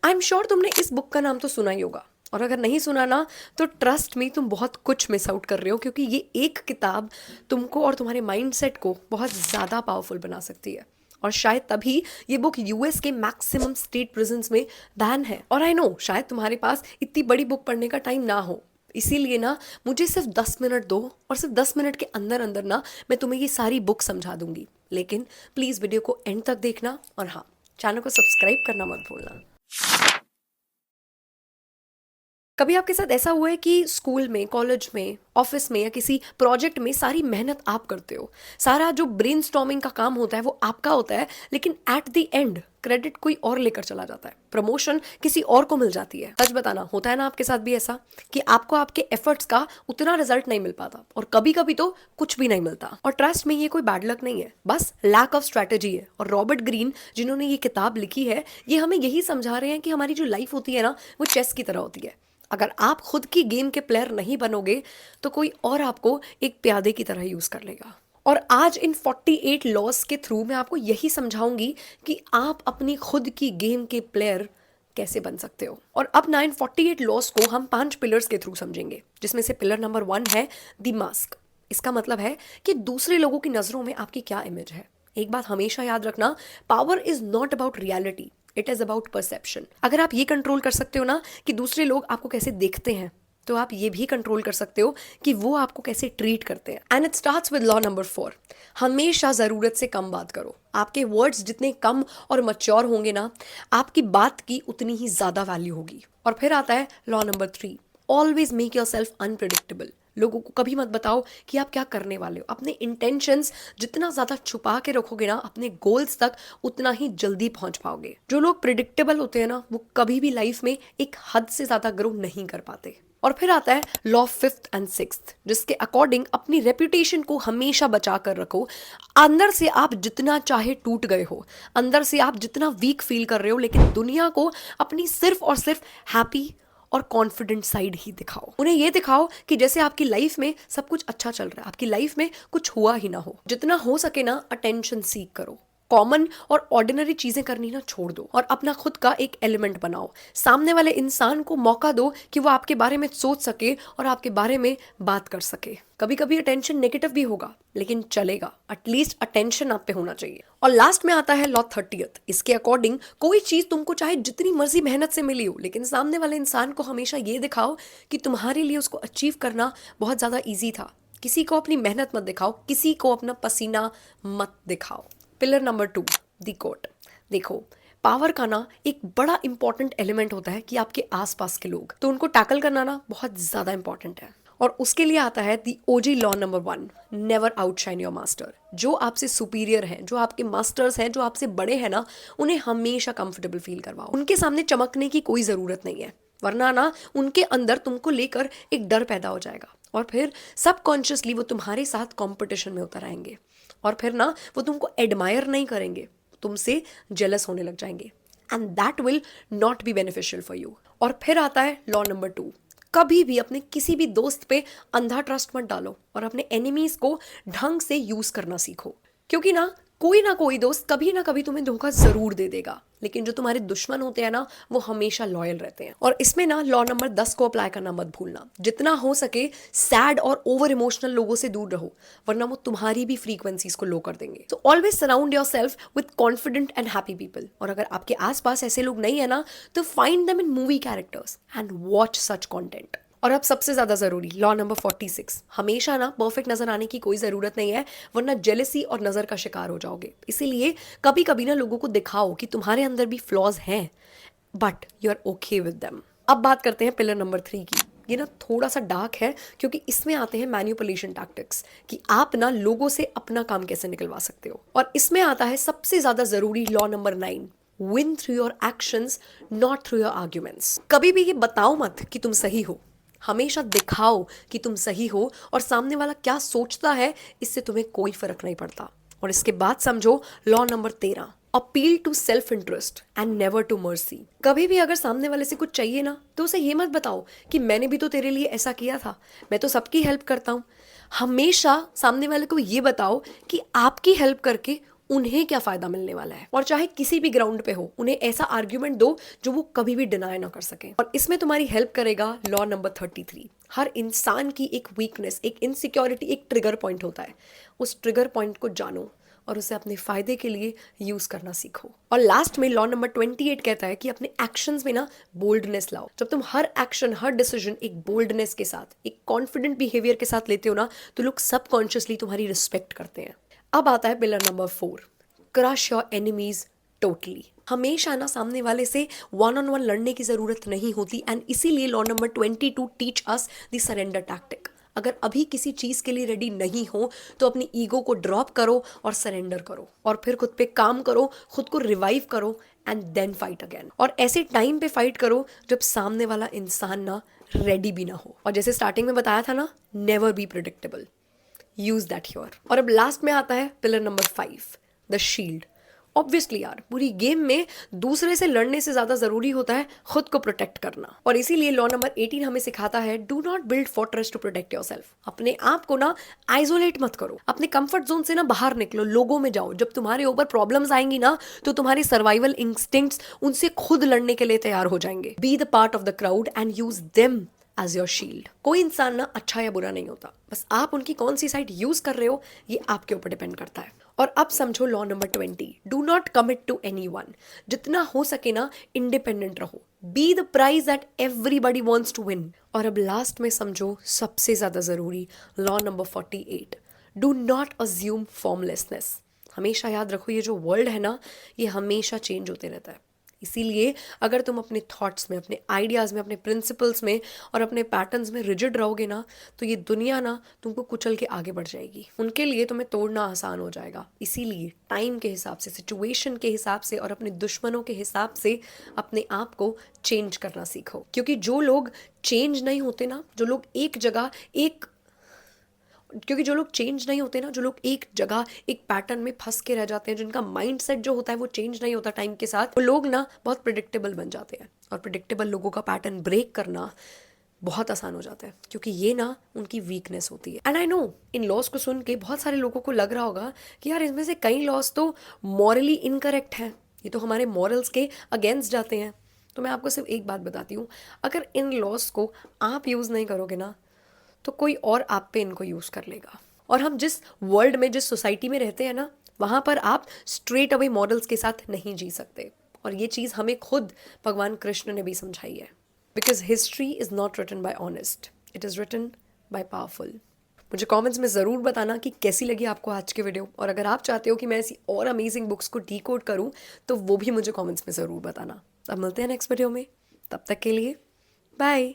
I am sure तुमने इस book का नाम तो सुना ही होगा, और अगर नहीं सुना ना तो ट्रस्ट मी तुम बहुत कुछ मिस आउट कर रहे हो, क्योंकि ये एक किताब तुमको और तुम्हारे माइंडसेट को बहुत ज़्यादा पावरफुल बना सकती है। और शायद तभी ये बुक यूएस के मैक्सिमम स्टेट प्रिजन्स में बैन है। और आई नो शायद तुम्हारे पास इतनी बड़ी बुक पढ़ने का टाइम ना हो, इसीलिए ना मुझे सिर्फ 10 मिनट दो, और सिर्फ 10 मिनट के अंदर अंदर ना मैं तुम्हें ये सारी बुक समझा दूंगी। लेकिन प्लीज़ वीडियो को एंड तक देखना, और हाँ, चैनल को सब्सक्राइब करना मत भूलना। कभी आपके साथ ऐसा हुआ है कि स्कूल में, कॉलेज में, ऑफिस में या किसी प्रोजेक्ट में सारी मेहनत आप करते हो, सारा जो ब्रेनस्टॉर्मिंग का काम होता है वो आपका होता है, लेकिन एट द एंड क्रेडिट कोई और लेकर चला जाता है, प्रमोशन किसी और को मिल जाती है। सच बताना, होता है ना आपके साथ भी ऐसा कि आपको आपके एफर्ट्स का उतना रिजल्ट नहीं मिल पाता, और कभी कभी तो कुछ भी नहीं मिलता। और ट्रस्ट में ये कोई बैड लक नहीं है, बस लैक ऑफ स्ट्रैटेजी है। और रॉबर्ट ग्रीन जिन्होंने ये किताब लिखी है, ये हमें यही समझा रहे हैं कि हमारी जो लाइफ होती है ना, वो चेस की तरह होती है। अगर आप खुद की गेम के प्लेयर नहीं बनोगे तो कोई और आपको एक प्यादे की तरह यूज कर लेगा। और आज इन 48 लॉस के थ्रू मैं आपको यही समझाऊंगी कि आप अपनी खुद की गेम के प्लेयर कैसे बन सकते हो। और अब ना इन 48 लॉस को हम 5 पिलर्स के थ्रू समझेंगे, जिसमें से पिलर नंबर 1 है द मास्क। इसका मतलब है कि दूसरे लोगों की नजरों में आपकी क्या इमेज है। एक बात हमेशा याद रखना, power is not about reality, it is about perception. अगर आप ये कंट्रोल कर सकते हो ना कि दूसरे लोग आपको कैसे देखते हैं, तो आप ये भी कंट्रोल कर सकते हो कि वो आपको कैसे ट्रीट करते हैं। And it starts with law number 4, हमेशा जरूरत से कम बात करो। आपके वर्ड्स जितने कम और मच्योर होंगे ना, आपकी बात की उतनी ही ज्यादा वैल्यू होगी। और फिर आता है law number 3, always make your self unpredictable. लोगों को कभी मत बताओ कि आप क्या करने वाले हो। अपने इंटेंशंस जितना ज्यादा छुपा के रखोगे ना, अपने गोल्स तक उतना ही जल्दी पहुंच पाओगे। जो लोग प्रिडिक्टेबल होते हैं ना, वो कभी भी लाइफ में एक हद से ज्यादा ग्रो नहीं कर पाते। और फिर आता है लॉ 5th एंड 6th, जिसके अकॉर्डिंग अपनी रेपुटेशन को हमेशा बचा कर रखो। अंदर से आप जितना चाहे टूट गए हो, अंदर से आप जितना वीक फील कर रहे हो, लेकिन दुनिया को अपनी सिर्फ और सिर्फ हैप्पी और कॉन्फिडेंट साइड ही दिखाओ। उन्हें ये दिखाओ कि जैसे आपकी लाइफ में सब कुछ अच्छा चल रहा है, आपकी लाइफ में कुछ हुआ ही ना हो। जितना हो सके ना, अटेंशन सीख करो। कॉमन और ऑर्डिनरी चीजें करनी ना छोड़ दो, और अपना खुद का एक एलिमेंट बनाओ। सामने वाले इंसान को मौका दो कि वो आपके बारे में सोच सके और आपके बारे में बात कर सके। कभी कभी अटेंशन नेगेटिव भी होगा, लेकिन चलेगा, एटलीस्ट अटेंशन आप पे होना चाहिए। और लास्ट में आता है लॉ 30th। इसके अकॉर्डिंग कोई चीज तुमको चाहे जितनी मर्जी मेहनत से मिली हो, लेकिन सामने वाले इंसान को हमेशा ये दिखाओ कि तुम्हारे लिए उसको अचीव करना बहुत ज्यादा ईजी था। किसी को अपनी मेहनत मत दिखाओ, किसी को अपना पसीना मत दिखाओ। पिलर नंबर 2, दी कोट। देखो, पावर का ना एक बड़ा इंपॉर्टेंट एलिमेंट होता है कि आपके आसपास के लोग, तो उनको टैकल करना ना बहुत ज्यादा इंपॉर्टेंट है। और उसके लिए आता है the OG law number 1, never outshine your master. जो आपसे सुपीरियर हैं, जो आपके मास्टर्स हैं, जो आपसे बड़े हैं ना, उन्हें हमेशा कंफर्टेबल फील करवाओ। उनके सामने चमकने की कोई जरूरत नहीं है, वरना ना उनके अंदर तुमको लेकर एक डर पैदा हो जाएगा, और फिर सबकॉन्शियसली वो तुम्हारे साथ कंपटीशन में उतर आएंगे। और फिर ना वो तुमको एडमायर नहीं करेंगे, तुमसे जेलस होने लग जाएंगे, and that will not be beneficial for you. और फिर आता है लॉ नंबर 2, कभी भी अपने किसी भी दोस्त पे अंधा ट्रस्ट मत डालो, और अपने एनिमीज को ढंग से यूज करना सीखो। क्योंकि ना कोई दोस्त कभी ना कभी तुम्हें धोखा जरूर दे देगा, लेकिन जो तुम्हारे दुश्मन होते हैं ना, वो हमेशा लॉयल रहते हैं। और इसमें ना लॉ नंबर 10 को अप्लाई करना मत भूलना। जितना हो सके सैड और ओवर इमोशनल लोगों से दूर रहो, वरना वो तुम्हारी भी फ्रीक्वेंसीज को लो कर देंगे। तो always surround your self with confident and happy people. और अगर आपके आसपास ऐसे लोग नहीं है ना, तो find them in movie characters and watch such content. और अब सबसे ज्यादा जरूरी लॉ नंबर 46, हमेशा ना परफेक्ट नजर आने की कोई जरूरत नहीं है, वरना जेलसी और नजर का शिकार हो जाओगे। इसीलिए कभी कभी ना लोगों को दिखाओ कि तुम्हारे अंदर भी फ्लॉज हैं, but you are okay with them. अब बात करते हैं पिलर नंबर 3 की। ये ना थोड़ा सा डार्क है, क्योंकि इसमें आते हैं मैन्युपुलेशन टैक्टिक्स, कि आप ना लोगों से अपना काम कैसे निकलवा सकते हो। और इसमें आता है सबसे ज्यादा जरूरी law number 9, win through your actions not through your arguments. कभी भी ये बताओ मत कि तुम सही हो, हमेशा दिखाओ कि तुम सही हो, और सामने वाला क्या सोचता है इससे तुम्हें कोई फर्क नहीं पड़ता। और इसके बाद समझो law number 13, appeal to self interest and never to mercy. कभी भी अगर सामने वाले से कुछ चाहिए ना, तो उसे ये मत बताओ कि मैंने भी तो तेरे लिए ऐसा किया था, मैं तो सबकी हेल्प करता हूँ। हमेशा सामने वाले को ये बताओ कि आपकी हेल्प करके उन्हें क्या फ़ायदा मिलने वाला है। और चाहे किसी भी ग्राउंड पे हो, उन्हें ऐसा आर्ग्यूमेंट दो जो वो कभी भी डिनाई ना कर सकें। और इसमें तुम्हारी हेल्प करेगा लॉ नंबर 33। हर इंसान की एक वीकनेस, एक इनसिक्योरिटी, एक ट्रिगर पॉइंट होता है। उस ट्रिगर पॉइंट को जानो और उसे अपने फायदे के लिए यूज करना सीखो। और लास्ट में लॉ नंबर 28 कहता है कि अपने एक्शंस में ना बोल्डनेस लाओ। जब तुम हर एक्शन, हर डिसीजन एक बोल्डनेस के साथ, एक कॉन्फिडेंट बिहेवियर के साथ लेते हो ना, तो लोग सबकॉन्शियसली तुम्हारी रिस्पेक्ट करते हैं। अब आता है pillar number 4, crush your enemies totally. हमेशा ना सामने वाले से वन ऑन वन लड़ने की जरूरत नहीं होती, एंड इसीलिए law number 22 teach us the surrender tactic. अगर अभी किसी चीज के लिए रेडी नहीं हो तो अपनी ईगो को ड्रॉप करो और सरेंडर करो, और फिर खुद पे काम करो, खुद को रिवाइव करो, एंड देन फाइट अगेन। और ऐसे टाइम पे फाइट करो जब सामने वाला इंसान ना रेडी भी ना हो। और जैसे स्टार्टिंग में बताया था ना, never be predictable, use that your. और अब लास्ट में आता है pillar number 5, the shield. Obviously यार, पूरी गेम में दूसरे से लड़ने से ज्यादा जरूरी होता है खुद को प्रोटेक्ट करना। और इसीलिए लॉ नंबर 18 हमें सिखाता है, do not build fortress to protect yourself. अपने आप को ना आइसोलेट मत करो, अपने कंफर्ट जोन से ना बाहर निकलो, लोगों में जाओ। जब तुम्हारे ऊपर प्रॉब्लम्स आएंगी ना, तो तुम्हारे सर्वाइवल इंस्टिंक्ट्स उनसे खुद लड़ने के लिए तैयार हो जाएंगे। Be the part of the crowd and use them as your shield. कोई इंसान ना अच्छा या बुरा नहीं होता, बस आप उनकी कौन सी साइड यूज कर रहे हो ये आपके ऊपर डिपेंड करता है। और अब समझो law number 20, do not commit to anyone. जितना हो सके ना इंडिपेंडेंट रहो, be the prize that everybody wants to win. और अब लास्ट में समझो सबसे ज्यादा जरूरी law number 48, do not assume formlessness. हमेशा याद रखो, ये जो वर्ल्ड है ना, ये हमेशा चेंज होते रहता है। इसीलिए अगर तुम अपने थॉट्स में, अपने आइडियाज़ में, अपने प्रिंसिपल्स में और अपने पैटर्न्स में रिजिड रहोगे ना, तो ये दुनिया ना तुमको कुचल के आगे बढ़ जाएगी। उनके लिए तुम्हें तोड़ना आसान हो जाएगा। इसीलिए टाइम के हिसाब से, सिचुएशन के हिसाब से और अपने दुश्मनों के हिसाब से अपने आप को चेंज करना सीखो। क्योंकि जो लोग चेंज नहीं होते ना, जो लोग एक जगह क्योंकि जो लोग चेंज नहीं होते ना, जो लोग एक जगह एक पैटर्न में फंस के रह जाते हैं, जिनका माइंड सेट जो होता है वो चेंज नहीं होता टाइम के साथ, वो लोग ना बहुत प्रिडिक्टेबल बन जाते हैं। और प्रिडिक्टेबल लोगों का पैटर्न ब्रेक करना बहुत आसान हो जाता है, क्योंकि ये ना उनकी वीकनेस होती है। And I know, in loss को सुन के बहुत सारे लोगों को लग रहा होगा कि यार इसमें से कई लॉस तो मॉरली इनकरेक्ट हैं, ये तो हमारे मॉरल्स के अगेंस्ट जाते हैं। तो मैं आपको सिर्फ एक बात बताती हूँ, अगर इन लॉस को आप यूज़ नहीं करोगे ना, तो कोई और आप पे इनको यूज़ कर लेगा। और हम जिस वर्ल्ड में, जिस सोसाइटी में रहते हैं ना, वहाँ पर आप स्ट्रेट अवे मॉडल्स के साथ नहीं जी सकते। और ये चीज़ हमें खुद भगवान कृष्ण ने भी समझाई है, because history is not written by honest, it is written by powerful. मुझे कमेंट्स में ज़रूर बताना कि कैसी लगी आपको आज की वीडियो, और अगर आप चाहते हो कि मैं ऐसी और अमेजिंग बुक्स को डीकोड करूँ तो वो भी मुझे कमेंट्स में ज़रूर बताना। अब मिलते हैं नेक्स्ट वीडियो में, तब तक के लिए बाय।